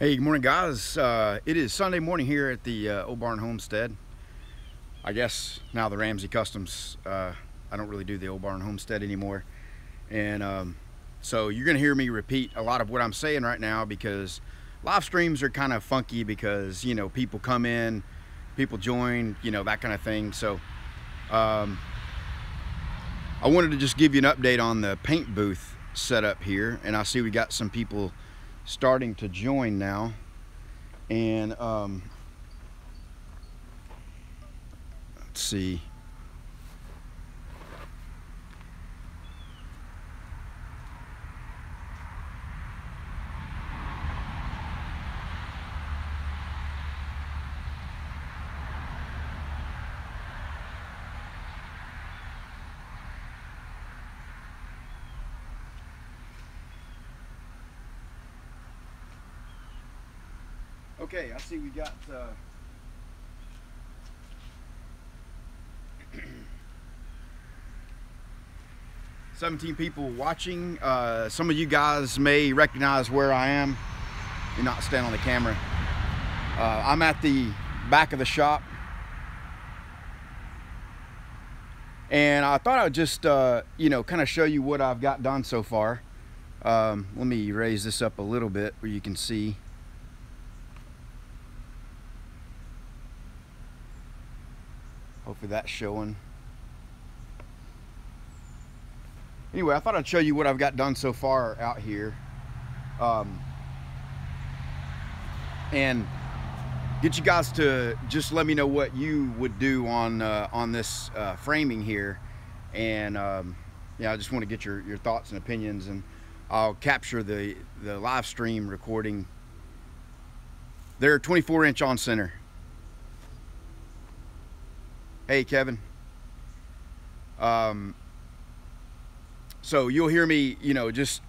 Hey, good morning, guys. It is Sunday morning here at the Old Barn Homestead. I guess now the Ramsey Customs, I don't really do the Old Barn Homestead anymore. And so you're going to hear me repeat a lot of what I'm saying right now because live streams are kind of funky because, you know, people come in, people join, you know, that kind of thing. So I wanted to just give you an update on the paint booth setup here. And I see we got some people starting to join now, and let's see. Okay, I see we got 17 people watching. Some of you guys may recognize where I am. You're not standing on the camera. I'm at the back of the shop, and I thought I would just you know, kind of show you what I've got done so far. Let me raise this up a little bit where you can see. Hopefully that's showing. Anyway, I thought I'd show you what I've got done so far out here, and get you guys to just let me know what you would do on this framing here. And yeah, I just want to get your thoughts and opinions, and I'll capture the live stream recording. They're 24-inch on center. Hey, Kevin. So you'll hear me, you know, just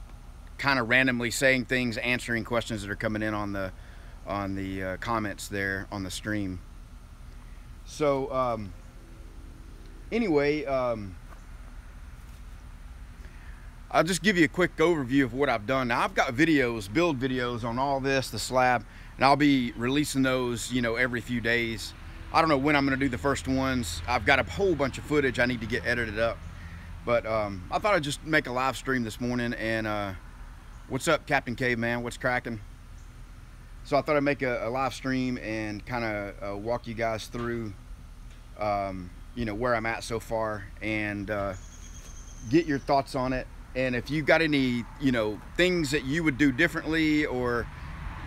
kind of randomly saying things, answering questions that are coming in on the comments there on the stream. So anyway, I'll just give you a quick overview of what I've done. Now, I've got videos, build videos on all this, the slab, and I'll be releasing those, you know, every few days. I don't know when I'm going to do the first ones. I've got a whole bunch of footage I need to get edited up. But I thought I'd just make a live stream this morning. And what's up, Captain Caveman? What's cracking? So I thought I'd make a live stream and kind of walk you guys through, you know, where I'm at so far, and get your thoughts on it. And if you got any, you know, things that you would do differently, or,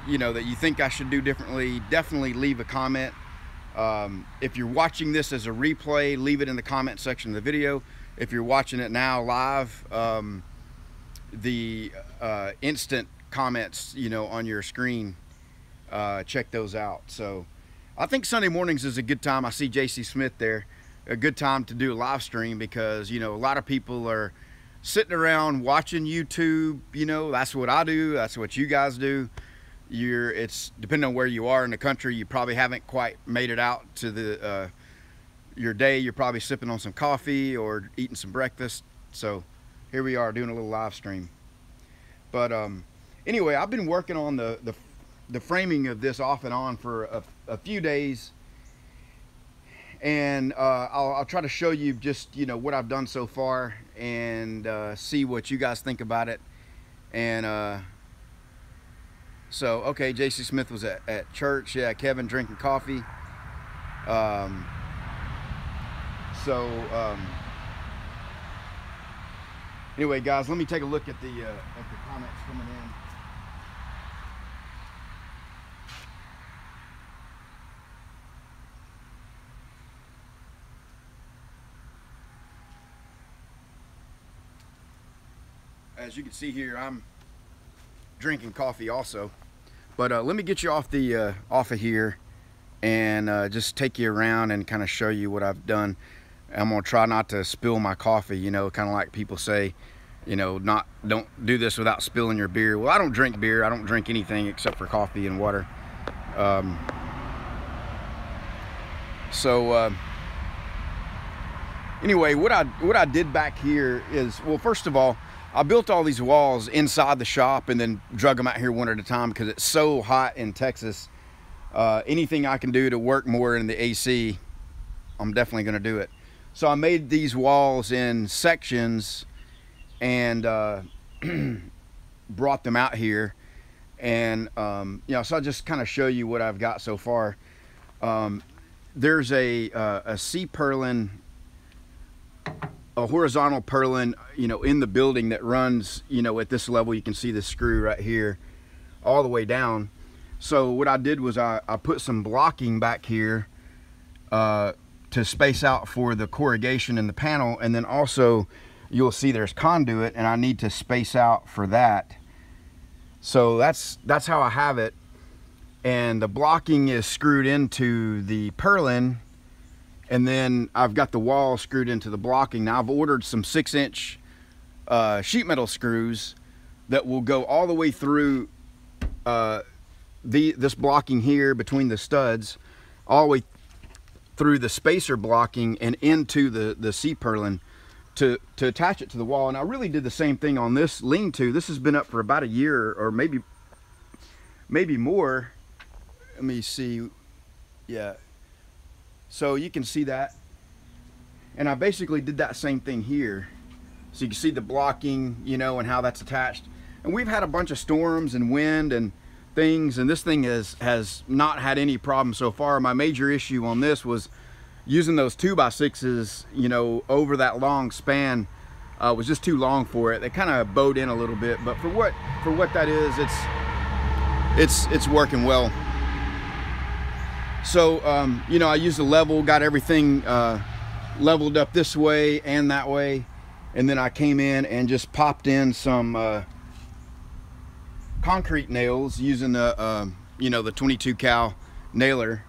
you know, that you think I should do differently, definitely leave a comment. If you're watching this as a replay, leave it in the comment section of the video. If you're watching it now live, the instant comments, you know, on your screen, check those out. So I think Sunday mornings is a good time. I see JC Smith there. A good time to do a live stream because, you know, a lot of people are sitting around watching YouTube. You know, that's what I do. That's what you guys do. It's depending on where you are in the country, you probably haven't quite made it out to the your day. You're probably sipping on some coffee or eating some breakfast. So here we are doing a little live stream. But anyway, I've been working on the framing of this off and on for a few days, and I'll try to show you just, you know, what I've done so far, and see what you guys think about it. And so, okay, JC Smith was at church. Yeah, Kevin drinking coffee. Anyway, guys, let me take a look at the comments coming in. As you can see here, I'm drinking coffee also. But let me get you off of here, and just take you around and kind of show you what I've done. I'm gonna try not to spill my coffee, you know, kind of like people say, you know, don't do this without spilling your beer. Well, I don't drink beer. I don't drink anything except for coffee and water. Anyway, what I did back here is, well, first of all, I built all these walls inside the shop and then drug them out here one at a time because it's so hot in Texas. Anything I can do to work more in the AC, I'm definitely going to do it. So I made these walls in sections and brought them out here. And you know, so I'll just kind of show you what I've got so far. There's a C-purlin, a horizontal purlin, you know, in the building that runs, you know, at this level. You can see the screw right here all the way down. So what I did was I put some blocking back here to space out for the corrugation in the panel, and then also you'll see there's conduit, and I need to space out for that. So that's how I have it. And the blocking is screwed into the purlin, and then I've got the wall screwed into the blocking. Now I've ordered some 6-inch sheet metal screws that will go all the way through this blocking here between the studs, all the way through the spacer blocking and into the C-purlin to attach it to the wall. And I really did the same thing on this lean-to. This has been up for about a year or maybe more. Let me see. Yeah. So you can see that. And I basically did that same thing here. So you can see the blocking, you know, and how that's attached. And we've had a bunch of storms and wind and things, and this thing has not had any problem so far. My major issue on this was using those 2x6s, you know, over that long span. Was just too long for it. They kind of bowed in a little bit, but for what that is, it's working well. So you know, I used the level, got everything leveled up this way and that way, and then I came in and just popped in some concrete nails using the you know, the 22 cal nailer.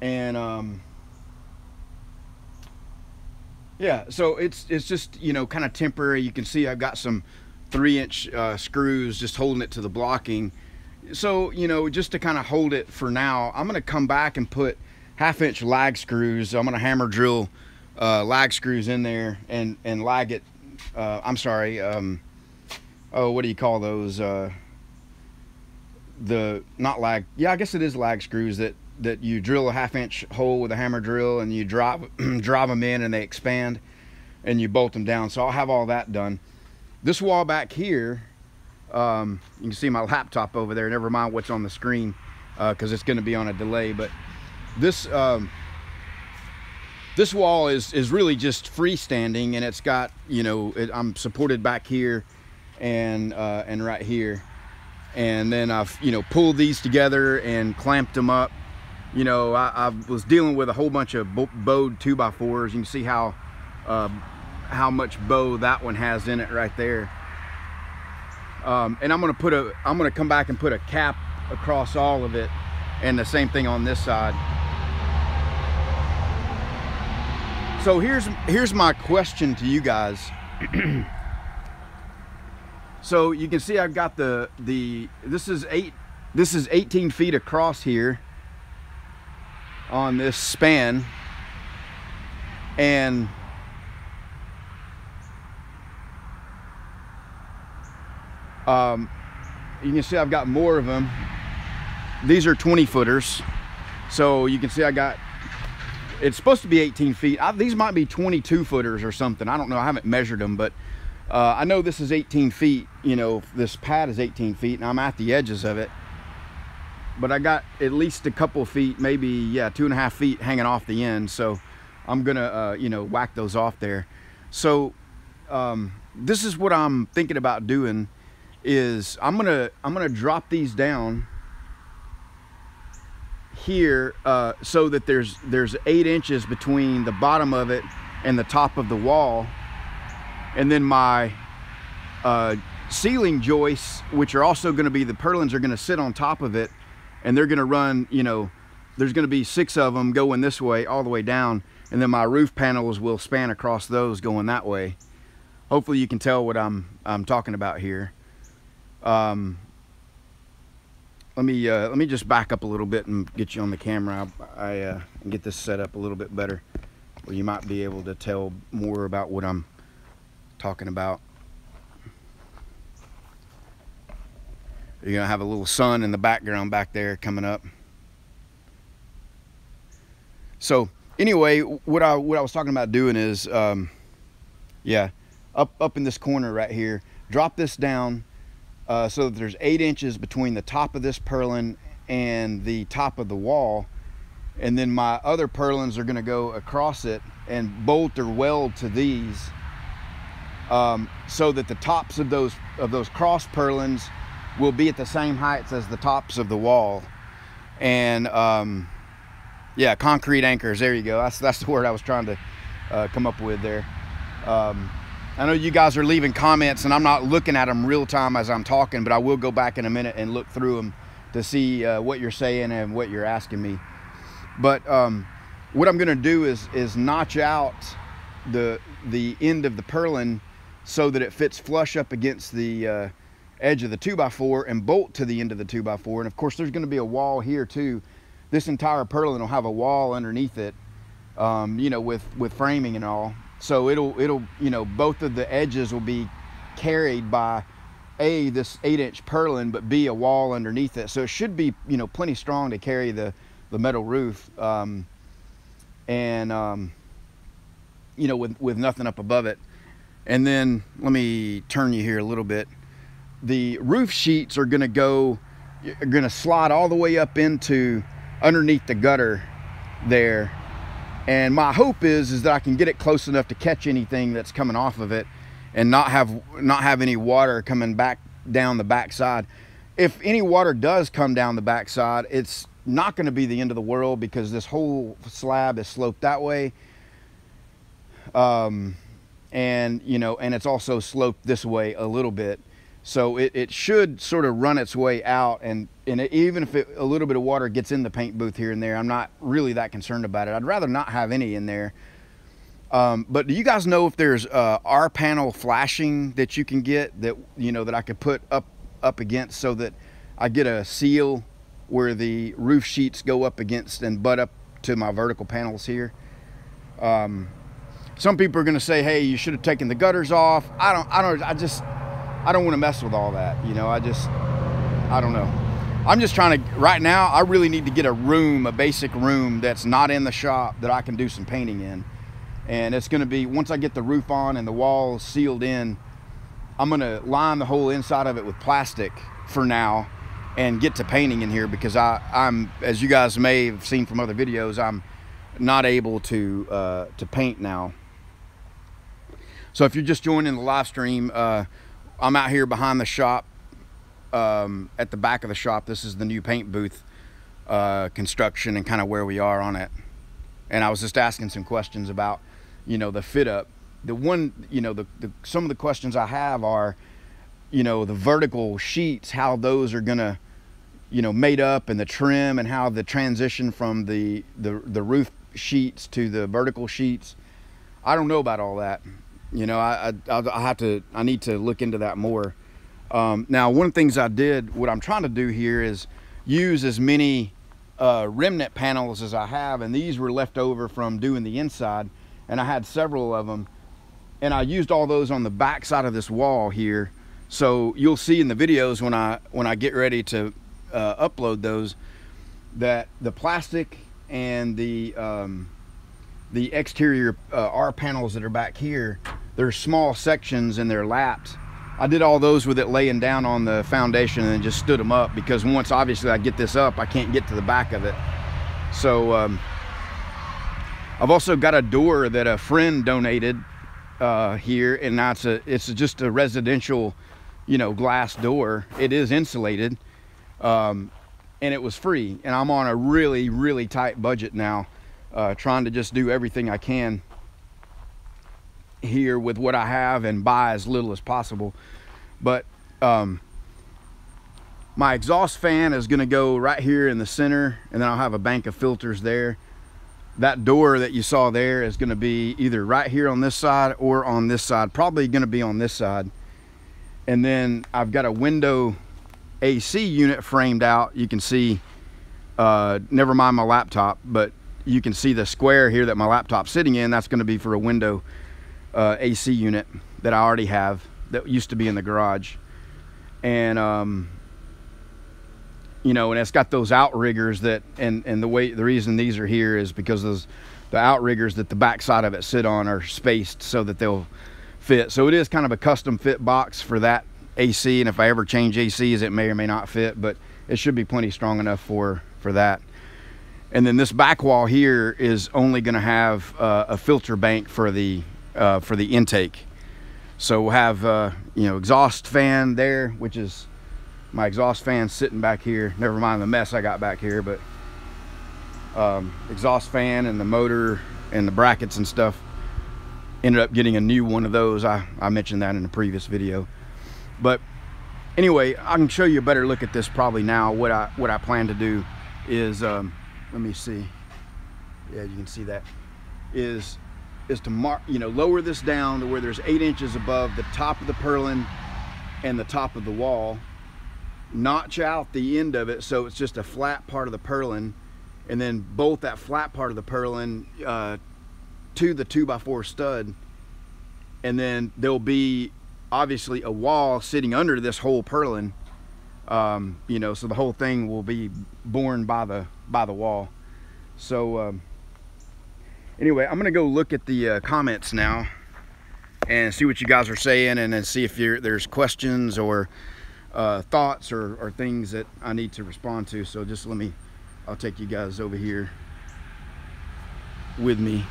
And yeah, so it's just, you know, kind of temporary. You can see I've got some 3-inch screws just holding it to the blocking. So, you know, just to kind of hold it for now, I'm going to come back and put 1/2-inch lag screws. I'm going to hammer drill lag screws in there and lag it. I'm sorry. Oh, what do you call those? Not lag. Yeah, I guess it is lag screws that you drill a 1/2-inch hole with a hammer drill, and you drive them in, and they expand, and you bolt them down. So I'll have all that done. This wall back here, you can see my laptop over there. Never mind what's on the screen, because it's going to be on a delay. But this this wall is really just freestanding, and it's got, you know, I'm supported back here and right here, and then I've, you know, pulled these together and clamped them up. You know, I was dealing with a whole bunch of bowed 2x4s. You can see how much bow that one has in it right there. And I'm gonna come back and put a cap across all of it, and the same thing on this side. So here's my question to you guys. So you can see I've got this is 18 feet across here on this span, and you can see I've got more of them. These are 20 footers, so you can see it's supposed to be 18 feet. These might be 22 footers or something. I don't know, I haven't measured them, but I know this is 18 feet. You know, this pad is 18 feet, and I'm at the edges of it. But I got at least a couple feet, maybe, yeah, 2.5 feet hanging off the end. So I'm gonna, you know, whack those off there. So this is what I'm thinking about doing. Is I'm gonna drop these down here so that there's 8 inches between the bottom of it and the top of the wall, and then my ceiling joists, which are also going to be the purlins, are going to sit on top of it, and they're going to run, you know, there's going to be 6 of them going this way all the way down, and then my roof panels will span across those going that way. Hopefully you can tell what I'm talking about here. Let me just back up a little bit and get you on the camera. I get this set up a little bit better, where you might be able to tell more about what I'm talking about. You're gonna have a little sun in the background back there coming up. So anyway, what I was talking about doing is, yeah, up in this corner right here, drop this down so that there's 8 inches between the top of this purlin and the top of the wall, and then my other purlins are going to go across it and bolt or weld to these, so that the tops of those cross purlins will be at the same heights as the tops of the wall. And yeah, concrete anchors, there you go. That's the word I was trying to come up with there. I know you guys are leaving comments and I'm not looking at them real time as I'm talking, but I will go back in a minute and look through them to see what you're saying and what you're asking me. But what I'm gonna do is notch out the end of the purlin so that it fits flush up against the edge of the 2x4 and bolt to the end of the 2x4. And of course there's gonna be a wall here too. This entire purlin will have a wall underneath it, you know, with framing and all. So it'll, you know, both of the edges will be carried by A, this 8-inch purlin, but B, a wall underneath it. So it should be, you know, plenty strong to carry the metal roof, you know, with nothing up above it. And then let me turn you here a little bit. The roof sheets are gonna slide all the way up into underneath the gutter there. And my hope is that I can get it close enough to catch anything that's coming off of it and not have any water coming back down the backside. If any water does come down the backside, it's not going to be the end of the world because this whole slab is sloped that way. And you know, and it's also sloped this way a little bit. So it should sort of run its way out, and even if a little bit of water gets in the paint booth here and there, I'm not really that concerned about it. I'd rather not have any in there. But do you guys know if there's R-panel flashing that you can get that, you know, that I could put up against so that I get a seal where the roof sheets go up against and butt up to my vertical panels here? Some people are going to say, hey, you should have taken the gutters off. I don't want to mess with all that, you know. I don't know. I'm just trying to, right now, I really need to get a basic room that's not in the shop that I can do some painting in. And it's going to be, once I get the roof on and the walls sealed in, I'm going to line the whole inside of it with plastic for now and get to painting in here, because I'm, as you guys may have seen from other videos, I'm not able to paint now. So if you're just joining the live stream, I'm out here behind the shop, at the back of the shop. This is the new paint booth construction and kind of where we are on it. And I was just asking some questions about, you know, the fit up. The one, you know, some of the questions I have are, you know, the vertical sheets, how those are gonna, you know, made up, and the trim, and how the transition from the roof sheets to the vertical sheets. I don't know about all that. You know, I need to look into that more. Now, one of the things what I'm trying to do here is use as many remnant panels as I have, and these were left over from doing the inside, and I had several of them, and I used all those on the back side of this wall here. So you'll see in the videos when I get ready to upload those, that the plastic and the exterior R panels that are back here, they're small sections and they're lapped. I did all those with it laying down on the foundation and then just stood them up, because once obviously I get this up, I can't get to the back of it. So I've also got a door that a friend donated here, and it's just a residential, you know, glass door. It is insulated, and it was free, and I'm on a really tight budget now, trying to just do everything I can here with what I have and buy as little as possible. But my exhaust fan is going to go right here in the center, and then I'll have a bank of filters there. That door that you saw there is going to be either right here on this side or on this side, probably going to be on this side. And then I've got a window AC unit framed out. You can see, never mind my laptop, but you can see the square here that my laptop's sitting in. That's going to be for a window AC unit that I already have, that used to be in the garage. And you know, and it's got those outriggers that, and the reason these are here is because the outriggers that the backside of it sit on are spaced so that they'll fit. So it is kind of a custom fit box for that AC, and if I ever change ACs, it may or may not fit, but it should be plenty strong enough for that. And then this back wall here is only going to have a filter bank for the intake. So we'll have you know, exhaust fan there, which is my exhaust fan sitting back here. Never mind the mess I got back here, but exhaust fan and the motor and the brackets and stuff. Ended up getting a new one of those. I mentioned that in the previous video. But anyway, I can show you a better look at this probably now. What I plan to do is let me see. Yeah, you can see that. Is to mark, you know, lower this down to where there's 8 inches above the top of the purlin and the top of the wall. Notch out the end of it so it's just a flat part of the purlin, and then bolt that flat part of the purlin to the 2x4 stud, and then there'll be obviously a wall sitting under this whole purlin. You know, so the whole thing will be borne by the wall. So anyway, I'm gonna go look at the comments now and see what you guys are saying, and then see if there's questions or thoughts or things that I need to respond to. So just I'll take you guys over here with me.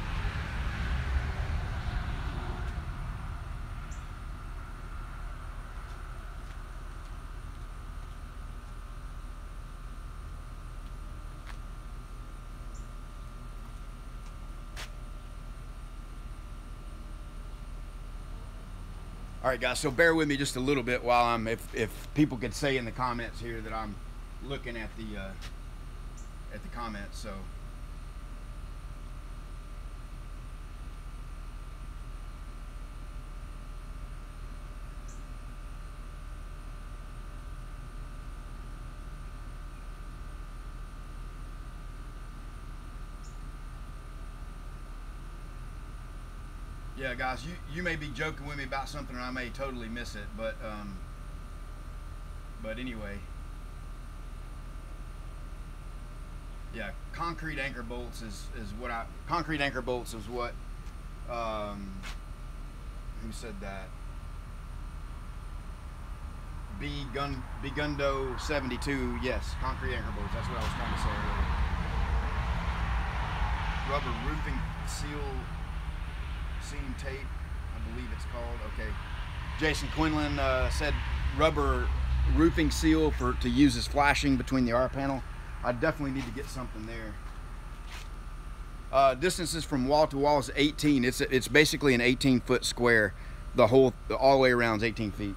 All right, guys, so bear with me just a little bit while if people could say in the comments here that I'm looking at the comments. So yeah, guys, you may be joking with me about something, and I may totally miss it, but anyway, yeah, concrete anchor bolts is what who said that? Bigundo 72. Yes, concrete anchor bolts. That's what I was trying to say earlier. Rubber roofing seal. Seam tape, I believe it's called. Okay, Jason Quinlan said rubber roofing seal to use as flashing between the R panel. I definitely need to get something there. Distances from wall to wall is 18. It's basically an 18-foot square. All the way around is 18 feet.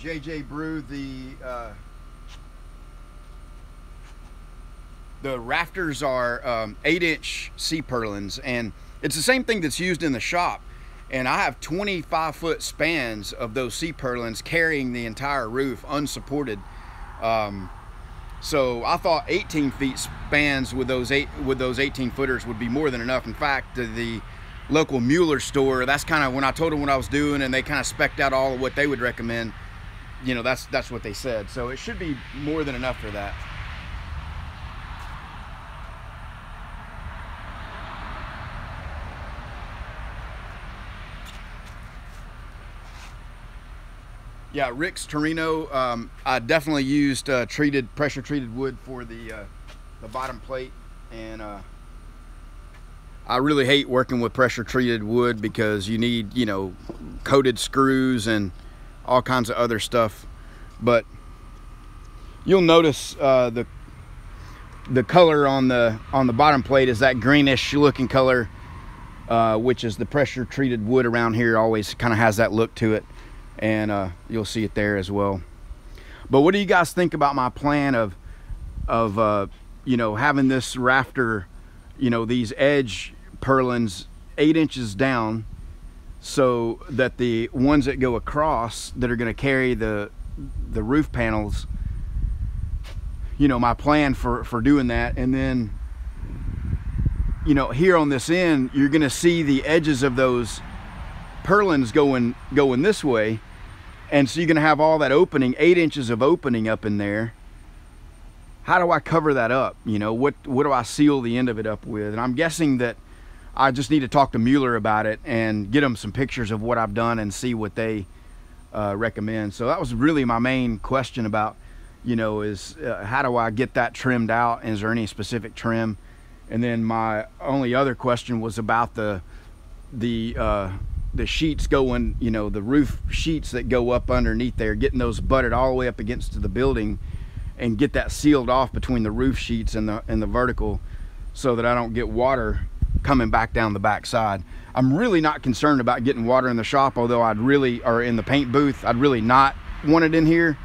JJ Brew, the rafters are 8-inch C-purlins, and it's the same thing that's used in the shop. And I have 25-foot spans of those C-purlins carrying the entire roof unsupported. So I thought 18 feet spans with those 18 footers would be more than enough. In fact, the local Mueller store, that's kind of when I told them what I was doing, and they kind of spec'd out all of what they would recommend. You know, that's what they said. So it should be more than enough for that. Yeah, Rick's Torino. I definitely used pressure treated wood for the bottom plate, and I really hate working with pressure treated wood because you need, you know, coated screws and all kinds of other stuff. But you'll notice the color on the bottom plate is that greenish looking color, which is the pressure treated wood around here always kind of has that look to it, and you'll see it there as well. But what do you guys think about my plan of you know, having this rafter, you know, these edge purlins 8 inches down, so that the ones that go across that are going to carry the the roof panels, you know, my plan for doing that. And then, you know, here on this end, you're gonna see the edges of those purlins going this way. And so you're gonna have all that opening, 8 inches of opening up in there. How do I cover that up? You know, what do I seal the end of it up with? And I'm guessing that I just need to talk to Mueller about it and get them some pictures of what I've done and see what they recommend. So that was really my main question about, you know, is how do I get that trimmed out? And is there any specific trim? And then my only other question was about the sheets going, you know, the roof sheets that go up underneath there, getting those butted all the way up against the building and get that sealed off between the roof sheets and the vertical, so that I don't get water coming back down the back side. I'm really not concerned about getting water in the shop, although I'd really, or in the paint booth, I'd really not want it in here.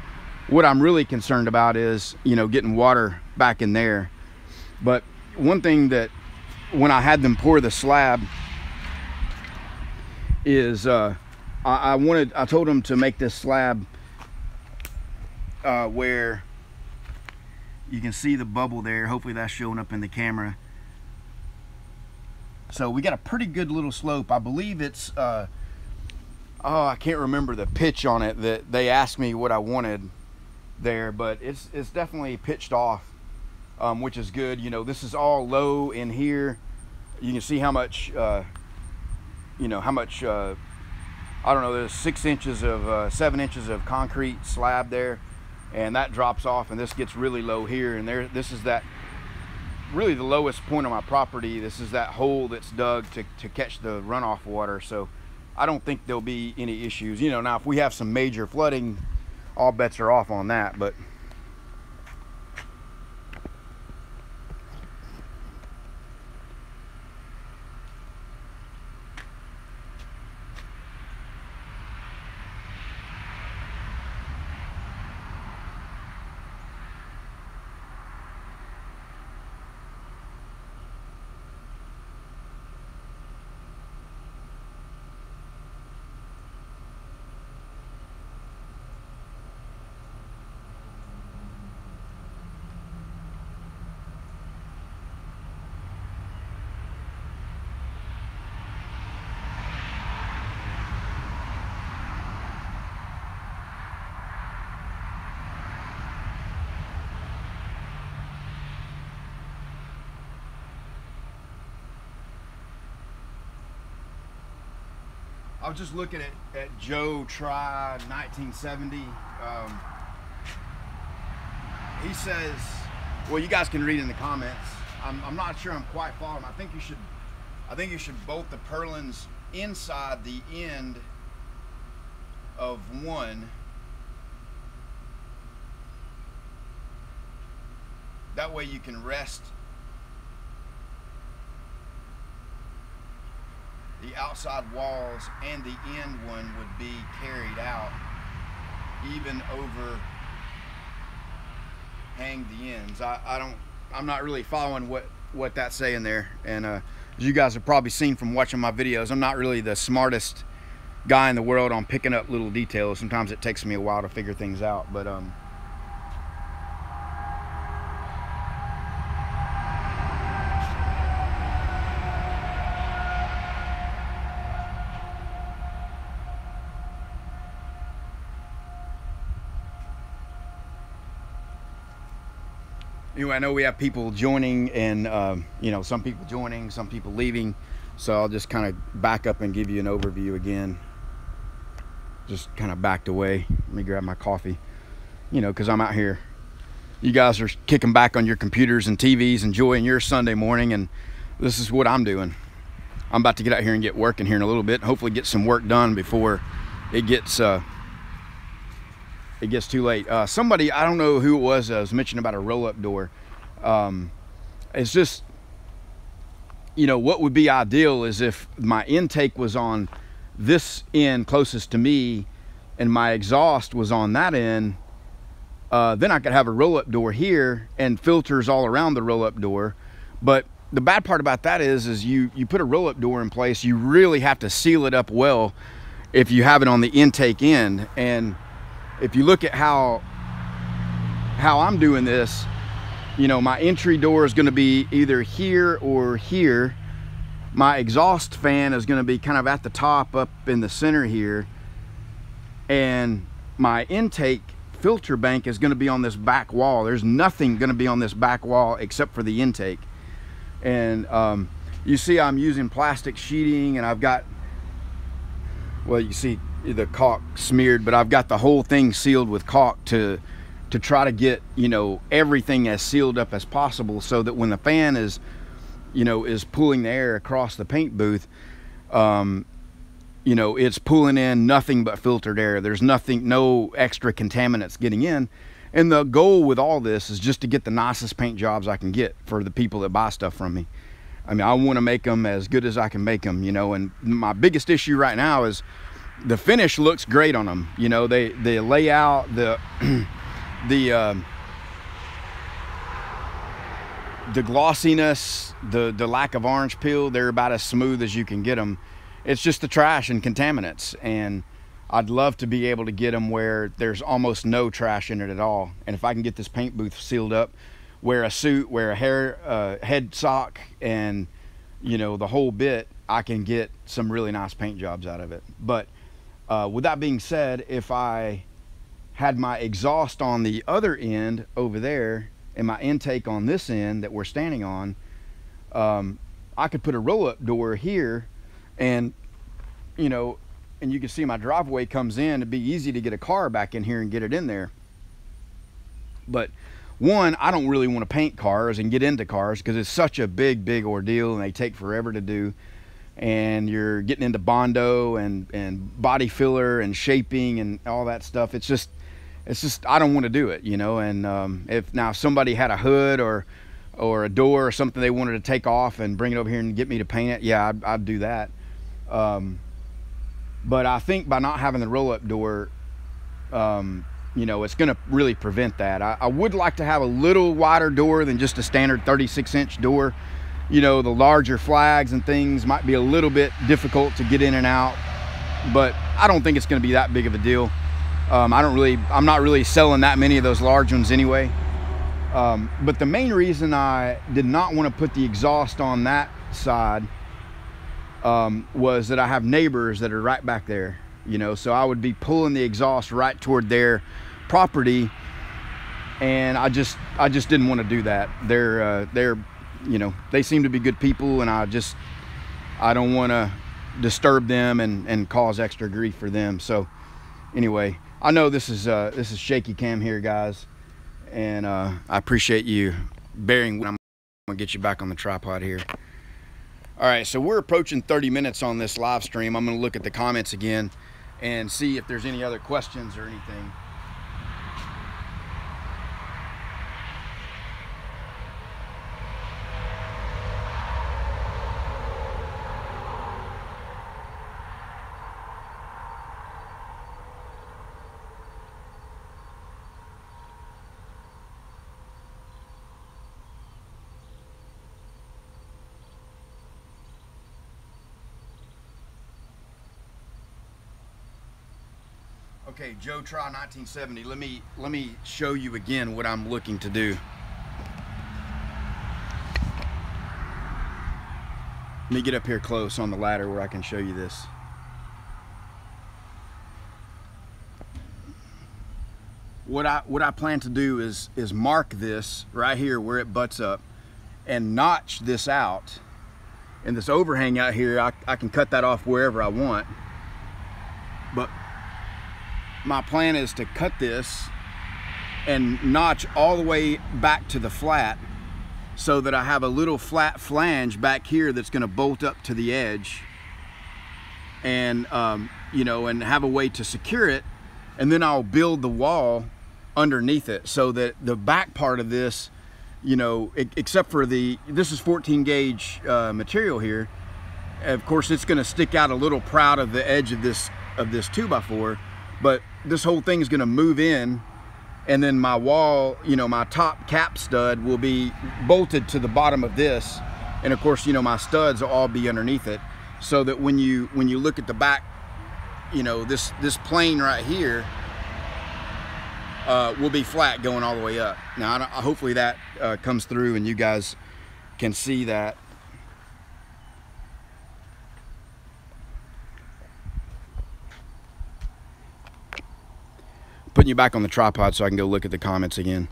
What I'm really concerned about is, you know, getting water back in there. But one thing that, when I had them pour the slab, is I told them to make this slab where you can see the bubble there. Hopefully that's showing up in the camera. So we got a pretty good little slope. I believe it's oh, I can't remember the pitch on it that they asked me what I wanted there, but it's definitely pitched off, which is good. You know, this is all low in here. You can see how much you know, how much I don't know, there's 6 inches of 7 inches of concrete slab there, and that drops off, and this gets really low here, and there, this is that really the lowest point on my property. This is that hole that's dug to catch the runoff water. So I don't think there'll be any issues. You know, now if we have some major flooding, all bets are off on that. But I was just looking at Joe Try 1970. He says, well, you guys can read in the comments. I'm not sure I'm quite following. I think you should bolt the purlins inside the end of one. That way you can rest the outside walls, and the end one would be carried out even over hang the ends. I'm not really following what that's saying there. And as you guys have probably seen from watching my videos, I'm not really the smartest guy in the world on picking up little details. Sometimes it takes me a while to figure things out, but anyway, I know we have people joining, and you know, some people joining, some people leaving, so I'll just kind of back up and give you an overview again. Just kind of backed away. Let me grab my coffee, you know, because I'm out here. You guys are kicking back on your computers and TVs, enjoying your Sunday morning, and this is what I'm doing. I'm about to get out here and get working here in a little bit, hopefully get some work done before it gets too late. Somebody, I don't know who it was mentioning about a roll-up door. It's just, you know, what would be ideal is if my intake was on this end closest to me and my exhaust was on that end, then I could have a roll-up door here and filters all around the roll-up door. But the bad part about that is you put a roll-up door in place, you really have to seal it up well if you have it on the intake end. And if you look at how I'm doing this, you know, my entry door is going to be either here or here. My exhaust fan is going to be kind of at the top up in the center here, and my intake filter bank is going to be on this back wall. There's nothing going to be on this back wall except for the intake. And you see I'm using plastic sheeting, and I've got, well, you see the caulk smeared, but I've got the whole thing sealed with caulk to try to get, you know, everything as sealed up as possible, so that when the fan is, you know, is pulling the air across the paint booth, you know, it's pulling in nothing but filtered air. There's nothing, no extra contaminants getting in. And the goal with all this is just to get the nicest paint jobs I can get for the people that buy stuff from me. I mean, I want to make them as good as I can make them, you know. And my biggest issue right now is the finish looks great on them. You know, they lay out, the glossiness, the lack of orange peel, they're about as smooth as you can get them. It's just the trash and contaminants, and I'd love to be able to get them where there's almost no trash in it at all. And if I can get this paint booth sealed up, wear a suit, wear a head sock, and, you know, the whole bit, I can get some really nice paint jobs out of it. But with that being said, if I had my exhaust on the other end over there and my intake on this end that we're standing on, I could put a roll-up door here, and, you know, and you can see my driveway comes in. It'd be easy to get a car back in here and get it in there. But one, I don't really want to paint cars and get into cars because it's such a big ordeal, and they take forever to do. And you're getting into Bondo and body filler and shaping and all that stuff. It's just, I don't want to do it, you know. And if now somebody had a hood or a door or something they wanted to take off and bring it over here and get me to paint it, yeah, I'd do that. But I think by not having the roll-up door, you know, it's going to really prevent that. I would like to have a little wider door than just a standard 36-inch door. You know, the larger flags and things might be a little bit difficult to get in and out, but I don't think it's going to be that big of a deal. I'm not really selling that many of those large ones anyway. But the main reason I did not want to put the exhaust on that side was that I have neighbors that are right back there, you know, so I would be pulling the exhaust right toward their property, and I just didn't want to do that. They're you know, they seem to be good people, and I don't want to disturb them and cause extra grief for them. So anyway, I know this is shaky cam here, guys, and I appreciate you bearing. I'm gonna get you back on the tripod here. All right, so we're approaching 30 minutes on this live stream. I'm gonna look at the comments again and see if there's any other questions or anything. Okay, Joe Try 1970. Let me show you again what I'm looking to do. Let me get up here close on the ladder where I can show you this. What I plan to do is mark this right here where it butts up and notch this out. And this overhang out here, I can cut that off wherever I want. But my plan is to cut this and notch all the way back to the flat, so that I have a little flat flange back here that's going to bolt up to the edge, and you know, and have a way to secure it. And then I'll build the wall underneath it, so that the back part of this, you know, except for this is 14 gauge material here. Of course, it's going to stick out a little proud of the edge of this 2x4. But this whole thing is going to move in, and then my wall, you know, my top cap stud will be bolted to the bottom of this, and of course, you know, my studs will all be underneath it, so that when you look at the back, you know, this plane right here, will be flat going all the way up. Now, hopefully that comes through and you guys can see that. Putting you back on the tripod so I can go look at the comments again.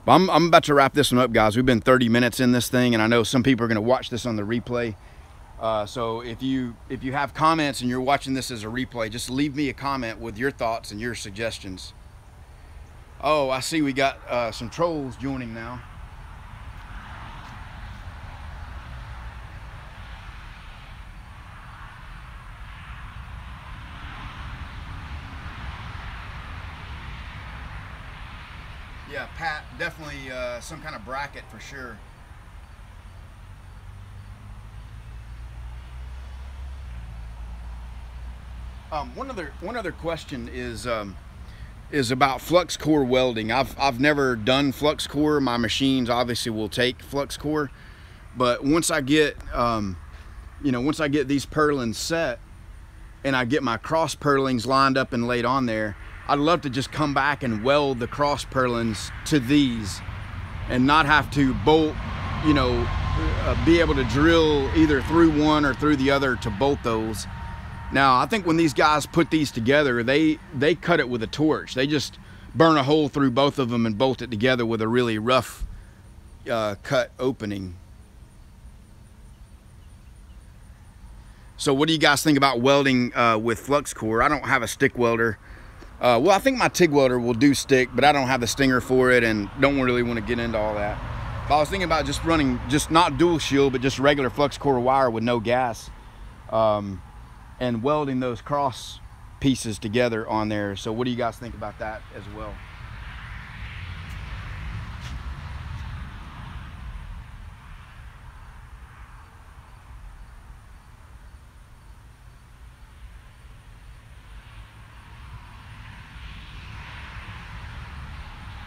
But I'm about to wrap this one up, guys. We've been 30 minutes in this thing, and I know some people are going to watch this on the replay. So if you have comments and you're watching this as a replay, just leave me a comment with your thoughts and your suggestions. Oh, I see we got some trolls joining now. Yeah, Pat, definitely some kind of bracket for sure. One other question is about flux core welding. I've never done flux core. My machines obviously will take flux core, but once I get once I get these purlins set and I get my cross purlins lined up and laid on there, I'd love to just come back and weld the cross purlins to these and not have to bolt, be able to drill either through one or through the other to bolt those. Now, I think when these guys put these together, they cut it with a torch. They just burn a hole through both of them and bolt it together with a really rough cut opening. So what do you guys think about welding with flux core? I don't have a stick welder. Well, I think my TIG welder will do stick, but I don't have the stinger for it and don't really want to get into all that. But I was thinking about just running, just not dual shield, but just regular flux core wire with no gas, and welding those cross pieces together on there. So what do you guys think about that as well?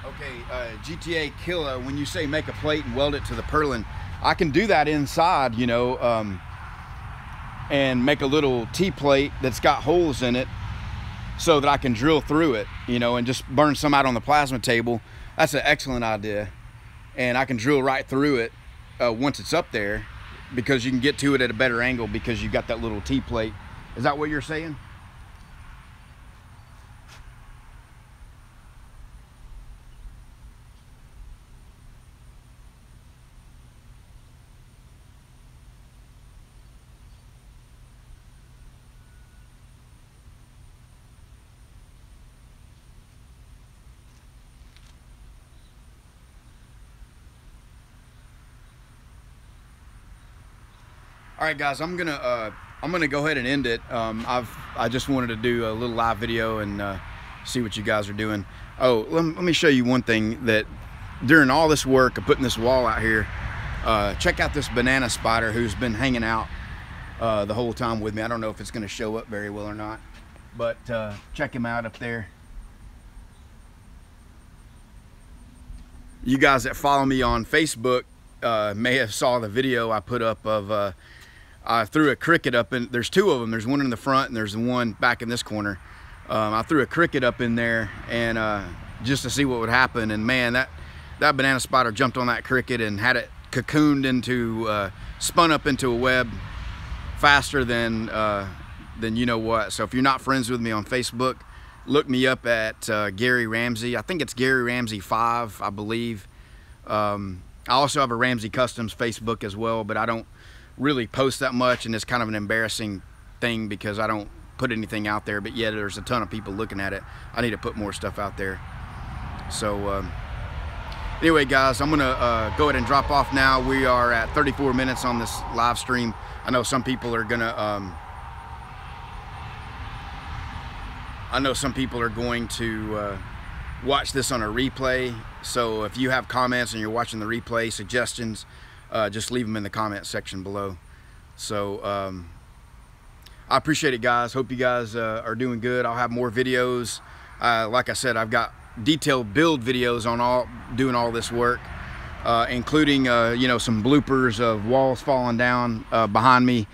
Okay, GTA Killa, when you say make a plate and weld it to the purlin, I can do that inside, and make a little T-plate that's got holes in it so that I can drill through it, and just burn some out on the plasma table. That's an excellent idea. And I can drill right through it once it's up there, because you can get to it at a better angle because you got that little T-plate. Is that what you're saying? All right, guys, I'm gonna go ahead and end it. I just wanted to do a little live video and see what you guys are doing. Oh, let me show you one thing that during all this work of putting this wall out here, check out this banana spider who's been hanging out the whole time with me. I don't know if it's gonna show up very well or not, but check him out up there. You guys that follow me on Facebook may have saw the video I put up of I threw a cricket up in, there's two of them, there's one in the front and there's the one back in this corner. I threw a cricket up in there and just to see what would happen, and man, that banana spider jumped on that cricket and had it cocooned into, spun up into a web faster than you know what. So if you're not friends with me on Facebook, look me up at Gary Ramsey. I think it's Gary Ramsey 5, I believe. I also have a Ramsey Customs Facebook as well, but I don't really post that much, and it's kind of an embarrassing thing because I don't put anything out there, but yet there's a ton of people looking at it. I need to put more stuff out there. So anyway, guys, I'm gonna go ahead and drop off now. We are at 34 minutes on this live stream. I know some people are gonna watch this on a replay. So if you have comments and you're watching the replay, suggestions, just leave them in the comment section below. So I appreciate it, guys. Hope you guys are doing good. I'll have more videos. Like I said, I've got detailed build videos on doing all this work, including some bloopers of walls falling down behind me,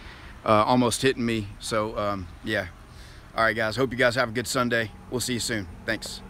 almost hitting me. So yeah. All right, guys, hope you guys have a good Sunday. We'll see you soon. Thanks.